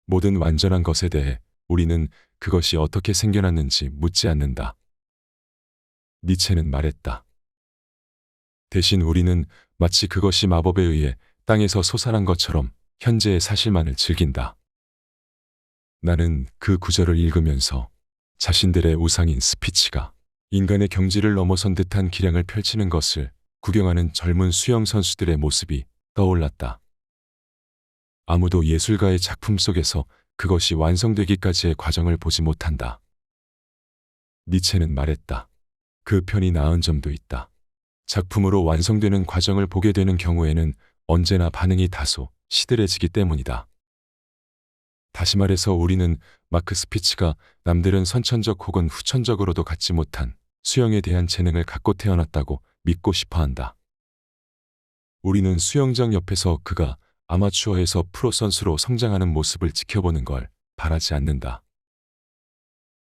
모든 완전한 것에 대해 우리는 그것이 어떻게 생겨났는지 묻지 않는다. 니체는 말했다. 대신 우리는 마치 그것이 마법에 의해 땅에서 솟아난 것처럼 현재의 사실만을 즐긴다. 나는 그 구절을 읽으면서 자신들의 우상인 스피치가 인간의 경지를 넘어선 듯한 기량을 펼치는 것을 구경하는 젊은 수영 선수들의 모습이 떠올랐다. 아무도 예술가의 작품 속에서 그것이 완성되기까지의 과정을 보지 못한다. 니체는 말했다. 그 편이 나은 점도 있다. 작품으로 완성되는 과정을 보게 되는 경우에는 언제나 반응이 다소 시들해지기 때문이다. 다시 말해서 우리는 마크 스피치가 남들은 선천적 혹은 후천적으로도 갖지 못한 수영에 대한 재능을 갖고 태어났다고 믿고 싶어 한다. 우리는 수영장 옆에서 그가 아마추어에서 프로 선수로 성장하는 모습을 지켜보는 걸 바라지 않는다.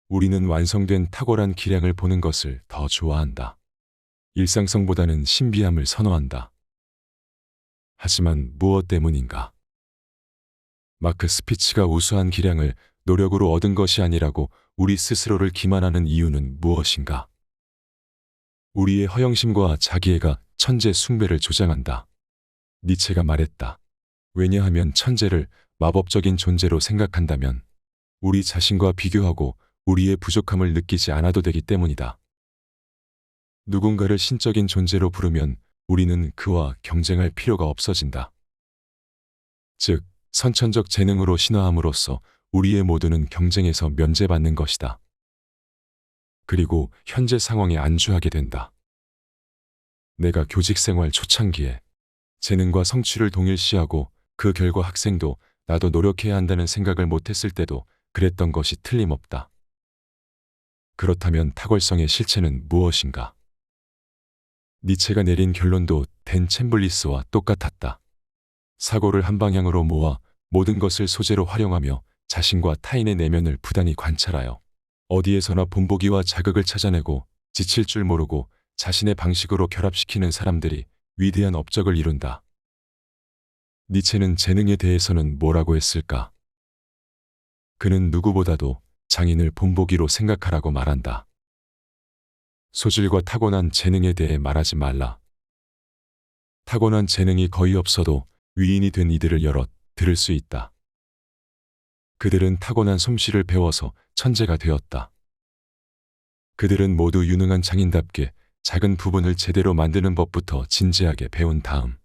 우리는 완성된 탁월한 기량을 보는 것을 더 좋아한다. 일상성보다는 신비함을 선호한다. 하지만 무엇 때문인가? 마크 스피치가 우수한 기량을 노력으로 얻은 것이 아니라고 우리 스스로를 기만하는 이유는 무엇인가? 우리의 허영심과 자기애가 천재 숭배를 조장한다. 니체가 말했다. 왜냐하면 천재를 마법적인 존재로 생각한다면 우리 자신과 비교하고 우리의 부족함을 느끼지 않아도 되기 때문이다. 누군가를 신적인 존재로 부르면 우리는 그와 경쟁할 필요가 없어진다. 즉, 선천적 재능으로 신화함으로써 우리의 모두는 경쟁에서 면제받는 것이다. 그리고 현재 상황에 안주하게 된다. 내가 교직 생활 초창기에 재능과 성취를 동일시하고 그 결과 학생도 나도 노력해야 한다는 생각을 못했을 때도 그랬던 것이 틀림없다. 그렇다면 탁월성의 실체는 무엇인가? 니체가 내린 결론도 댄 챔블리스와 똑같았다. 사고를 한 방향으로 모아 모든 것을 소재로 활용하며 자신과 타인의 내면을 부단히 관찰하여 어디에서나 본보기와 자극을 찾아내고 지칠 줄 모르고 자신의 방식으로 결합시키는 사람들이 위대한 업적을 이룬다. 니체는 재능에 대해서는 뭐라고 했을까? 그는 누구보다도 장인을 본보기로 생각하라고 말한다. 소질과 타고난 재능에 대해 말하지 말라. 타고난 재능이 거의 없어도 위인이 된 이들을 여럿 들을 수 있다. 그들은 타고난 솜씨를 배워서 천재가 되었다. 그들은 모두 유능한 장인답게 작은 부분을 제대로 만드는 법부터 진지하게 배운 다음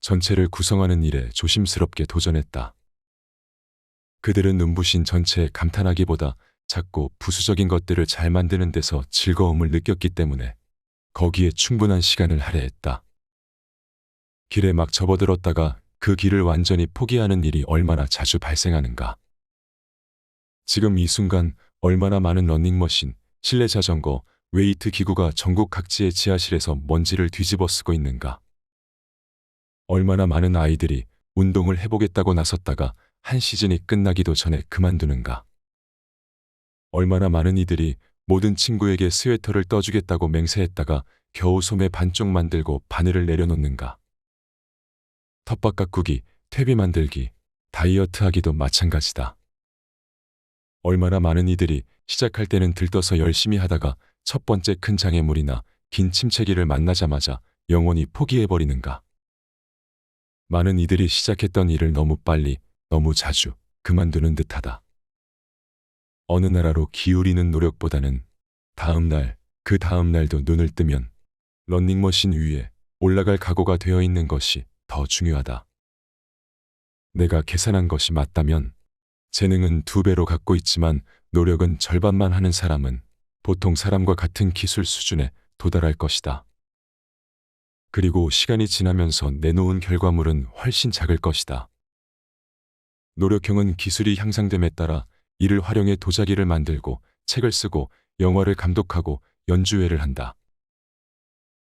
전체를 구성하는 일에 조심스럽게 도전했다. 그들은 눈부신 전체에 감탄하기보다 작고 부수적인 것들을 잘 만드는 데서 즐거움을 느꼈기 때문에 거기에 충분한 시간을 할애했다. 길에 막 접어들었다가 그 길을 완전히 포기하는 일이 얼마나 자주 발생하는가. 지금 이 순간 얼마나 많은 러닝머신, 실내 자전거, 웨이트 기구가 전국 각지의 지하실에서 먼지를 뒤집어 쓰고 있는가. 얼마나 많은 아이들이 운동을 해보겠다고 나섰다가 한 시즌이 끝나기도 전에 그만두는가. 얼마나 많은 이들이 모든 친구에게 스웨터를 떠주겠다고 맹세했다가 겨우 소매 반쪽 만들고 바늘을 내려놓는가. 텃밭 가꾸기, 퇴비 만들기, 다이어트하기도 마찬가지다. 얼마나 많은 이들이 시작할 때는 들떠서 열심히 하다가 첫 번째 큰 장애물이나 긴 침체기를 만나자마자 영원히 포기해버리는가. 많은 이들이 시작했던 일을 너무 빨리, 너무 자주 그만두는 듯하다. 어느 나라로 기울이는 노력보다는 다음 날, 그 다음 날도 눈을 뜨면 러닝머신 위에 올라갈 각오가 되어 있는 것이 더 중요하다. 내가 계산한 것이 맞다면 재능은 2배로 갖고 있지만 노력은 절반만 하는 사람은 보통 사람과 같은 기술 수준에 도달할 것이다. 그리고 시간이 지나면서 내놓은 결과물은 훨씬 작을 것이다. 노력형은 기술이 향상됨에 따라 이를 활용해 도자기를 만들고 책을 쓰고 영화를 감독하고 연주회를 한다.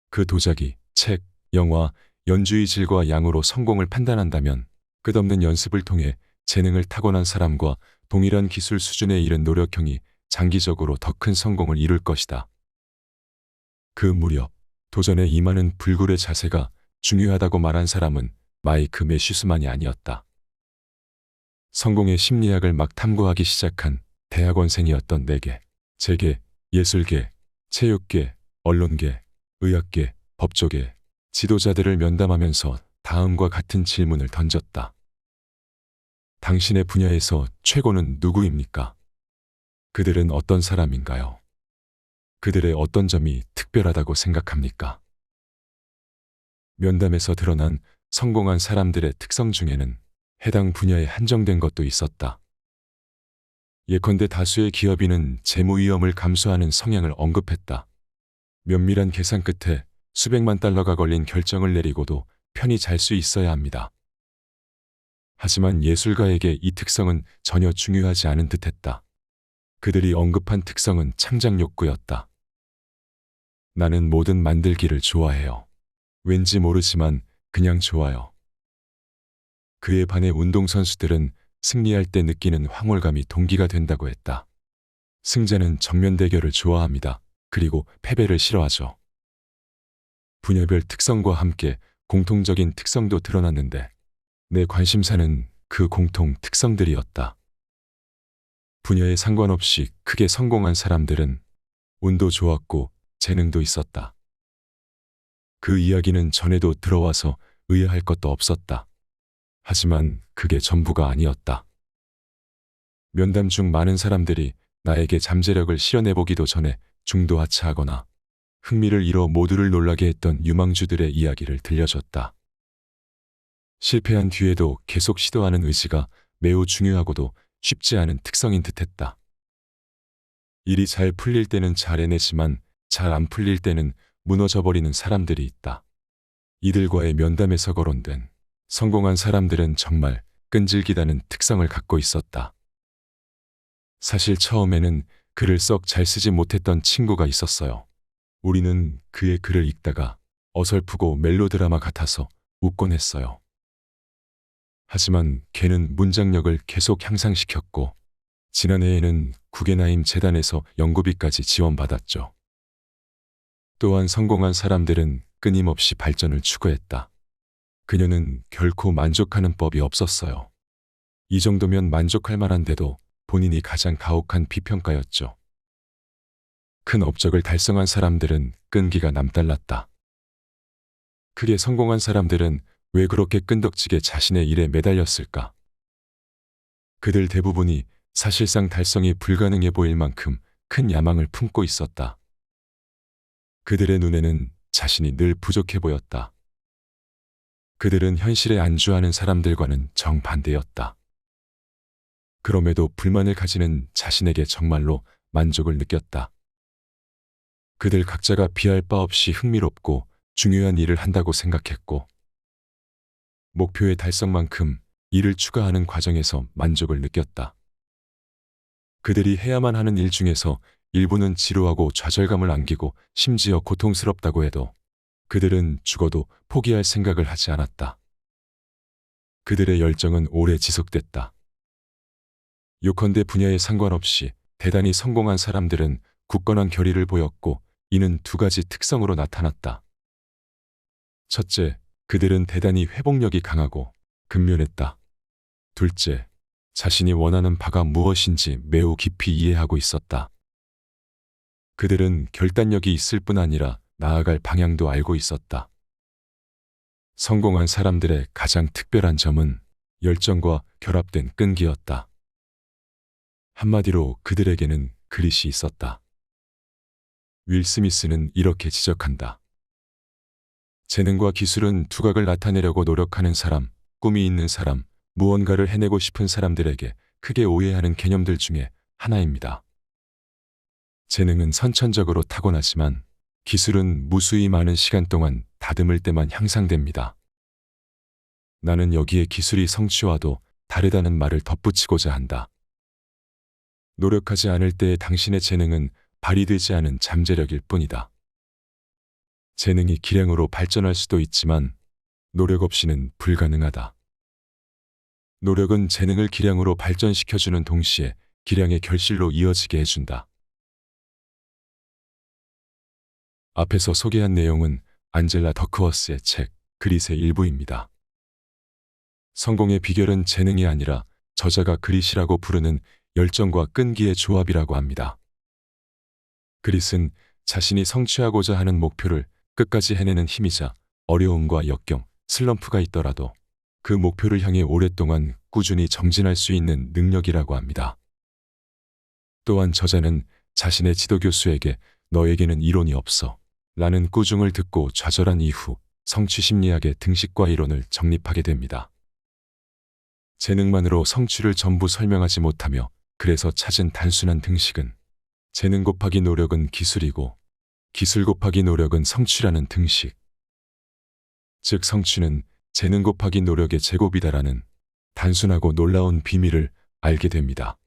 그 도자기, 책, 영화, 연주의 질과 양으로 성공을 판단한다면 끝없는 연습을 통해 재능을 타고난 사람과 동일한 기술 수준에 이른 노력형이 장기적으로 더 큰 성공을 이룰 것이다. 그 무렵 도전에 임하는 불굴의 자세가 중요하다고 말한 사람은 마이크 매슈스만이 아니었다. 성공의 심리학을 막 탐구하기 시작한 대학원생이었던 내게 재계, 예술계, 체육계, 언론계, 의학계, 법조계, 지도자들을 면담하면서 다음과 같은 질문을 던졌다. 당신의 분야에서 최고는 누구입니까? 그들은 어떤 사람인가요? 그들의 어떤 점이 특별하다고 생각합니까? 면담에서 드러난 성공한 사람들의 특성 중에는 해당 분야에 한정된 것도 있었다. 예컨대 다수의 기업인은 재무 위험을 감수하는 성향을 언급했다. 면밀한 계산 끝에 수백만 달러가 걸린 결정을 내리고도 편히 잘 수 있어야 합니다. 하지만 예술가에게 이 특성은 전혀 중요하지 않은 듯했다. 그들이 언급한 특성은 창작 욕구였다. 나는 모든 만들기를 좋아해요. 왠지 모르지만 그냥 좋아요. 그에 반해 운동선수들은 승리할 때 느끼는 황홀감이 동기가 된다고 했다. 승자는 정면 대결을 좋아합니다. 그리고 패배를 싫어하죠. 분야별 특성과 함께 공통적인 특성도 드러났는데 내 관심사는 그 공통 특성들이었다. 분야에 상관없이 크게 성공한 사람들은 운도 좋았고 재능도 있었다. 그 이야기는 전에도 들어와서 의아할 것도 없었다. 하지만 그게 전부가 아니었다. 면담 중 많은 사람들이 나에게 잠재력을 실현해보기도 전에 중도하차하거나 흥미를 잃어 모두를 놀라게 했던 유망주들의 이야기를 들려줬다. 실패한 뒤에도 계속 시도하는 의지가 매우 중요하고도 쉽지 않은 특성인 듯했다. 일이 잘 풀릴 때는 잘 해내지만 잘 안 풀릴 때는 무너져버리는 사람들이 있다. 이들과의 면담에서 거론된 성공한 사람들은 정말 끈질기다는 특성을 갖고 있었다. 사실 처음에는 글을 썩 잘 쓰지 못했던 친구가 있었어요. 우리는 그의 글을 읽다가 어설프고 멜로드라마 같아서 웃곤 했어요. 하지만 걔는 문장력을 계속 향상시켰고 지난해에는 구겐하임 재단에서 연구비까지 지원받았죠. 또한 성공한 사람들은 끊임없이 발전을 추구했다. 그녀는 결코 만족하는 법이 없었어요. 이 정도면 만족할 만한데도 본인이 가장 가혹한 비평가였죠. 큰 업적을 달성한 사람들은 끈기가 남달랐다. 크게 성공한 사람들은 왜 그렇게 끈덕지게 자신의 일에 매달렸을까? 그들 대부분이 사실상 달성이 불가능해 보일 만큼 큰 야망을 품고 있었다. 그들의 눈에는 자신이 늘 부족해 보였다. 그들은 현실에 안주하는 사람들과는 정반대였다. 그럼에도 불만을 가지는 자신에게 정말로 만족을 느꼈다. 그들 각자가 비할 바 없이 흥미롭고 중요한 일을 한다고 생각했고 목표의 달성만큼 일을 추가하는 과정에서 만족을 느꼈다. 그들이 해야만 하는 일 중에서 일부는 지루하고 좌절감을 안기고 심지어 고통스럽다고 해도 그들은 죽어도 포기할 생각을 하지 않았다. 그들의 열정은 오래 지속됐다. 요컨대 분야에 상관없이 대단히 성공한 사람들은 굳건한 결의를 보였고 이는 두 가지 특성으로 나타났다. 첫째, 그들은 대단히 회복력이 강하고 근면했다. 둘째, 자신이 원하는 바가 무엇인지 매우 깊이 이해하고 있었다. 그들은 결단력이 있을 뿐 아니라 나아갈 방향도 알고 있었다. 성공한 사람들의 가장 특별한 점은 열정과 결합된 끈기였다. 한마디로 그들에게는 그릿이 있었다. 윌 스미스는 이렇게 지적한다. 재능과 기술은 두각을 나타내려고 노력하는 사람, 꿈이 있는 사람, 무언가를 해내고 싶은 사람들에게 크게 오해하는 개념들 중에 하나입니다. 재능은 선천적으로 타고나지만 기술은 무수히 많은 시간 동안 다듬을 때만 향상됩니다. 나는 여기에 기술이 성취와도 다르다는 말을 덧붙이고자 한다. 노력하지 않을 때의 당신의 재능은 발휘되지 않은 잠재력일 뿐이다. 재능이 기량으로 발전할 수도 있지만 노력 없이는 불가능하다. 노력은 재능을 기량으로 발전시켜주는 동시에 기량의 결실로 이어지게 해준다. 앞에서 소개한 내용은 안젤라 더크워스의 책 그릿의 일부입니다. 성공의 비결은 재능이 아니라 저자가 그릿이라고 부르는 열정과 끈기의 조합이라고 합니다. 그릿은 자신이 성취하고자 하는 목표를 끝까지 해내는 힘이자 어려움과 역경, 슬럼프가 있더라도 그 목표를 향해 오랫동안 꾸준히 정진할 수 있는 능력이라고 합니다. 또한 저자는 자신의 지도교수에게 너에게는 이론이 없어 라는 꾸중을 듣고 좌절한 이후 성취심리학의 등식과 이론을 정립하게 됩니다. 재능만으로 성취를 전부 설명하지 못하며 그래서 찾은 단순한 등식은 재능 곱하기 노력은 기술이고 기술 곱하기 노력은 성취라는 등식. 즉 성취는 재능 곱하기 노력의 제곱이다라는 단순하고 놀라운 비밀을 알게 됩니다.